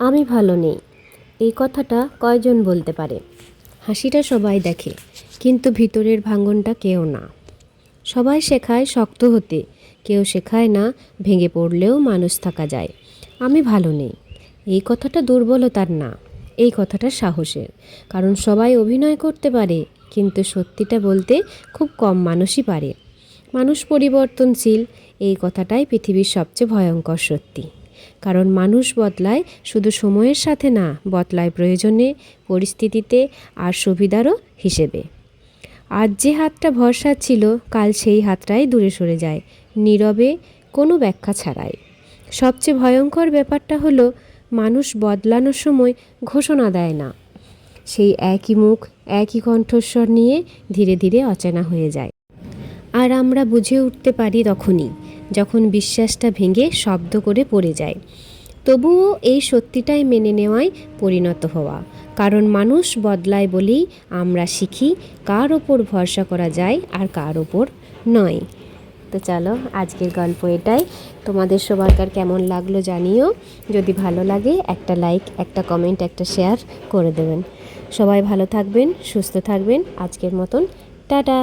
আমি ভালো নেই, এই কথাটা কয়জন বলতে পারে? হাসিটা সবাই দেখে, কিন্তু ভিতরের ভাঙনটা কেউ না। সবাই শেখায় শক্ত হতে, কেউ শেখায় না ভেঙে পড়লেও মানুষ থাকা যায়। আমি ভালো নেই, এই কথাটা দুর্বলতার না, এই কথাটা সাহসের। কারণ সবাই অভিনয় করতে পারে, কিন্তু সত্যিটা বলতে খুব কম মানুষই পারে। মানুষ পরিবর্তনশীল, এই কথাটাই পৃথিবীর সবচেয়ে ভয়ঙ্কর সত্যি। কারণ মানুষ বদলায় শুধু সময়ের সাথে না, বদলায় প্রয়োজনে, পরিস্থিতিতে আর সুবিধারও হিসেবে। আজ যে হাতটা ভরসা ছিল, কাল সেই হাতটাই দূরে সরে যায়, নীরবে, কোনো ব্যাখ্যা ছাড়াই। সবচেয়ে ভয়ঙ্কর ব্যাপারটা হলো, মানুষ বদলানোর সময় ঘোষণা দেয় না। সেই একই মুখ, একই কণ্ঠস্বর নিয়ে ধীরে ধীরে অচেনা হয়ে যায়। আর আমরা বুঝে উঠতে পারি তখনই, যখন বিশ্বাসটা ভেঙে শব্দ করে পড়ে যায়। তবুও এই সত্যিটাই মেনে নেওয়াই পরিণত হওয়া। কারণ মানুষ বদলায় বলেই আমরা শিখি কার ওপর ভরসা করা যায় আর কার ওপর নয়। তো চলো, আজকের গল্প এটাই। তোমাদের সবাইকার কেমন লাগলো জানিও। যদি ভালো লাগে একটা লাইক, একটা কমেন্ট, একটা শেয়ার করে দেবেন। সবাই ভালো থাকবেন, সুস্থ থাকবেন। আজকের মতন টাটা।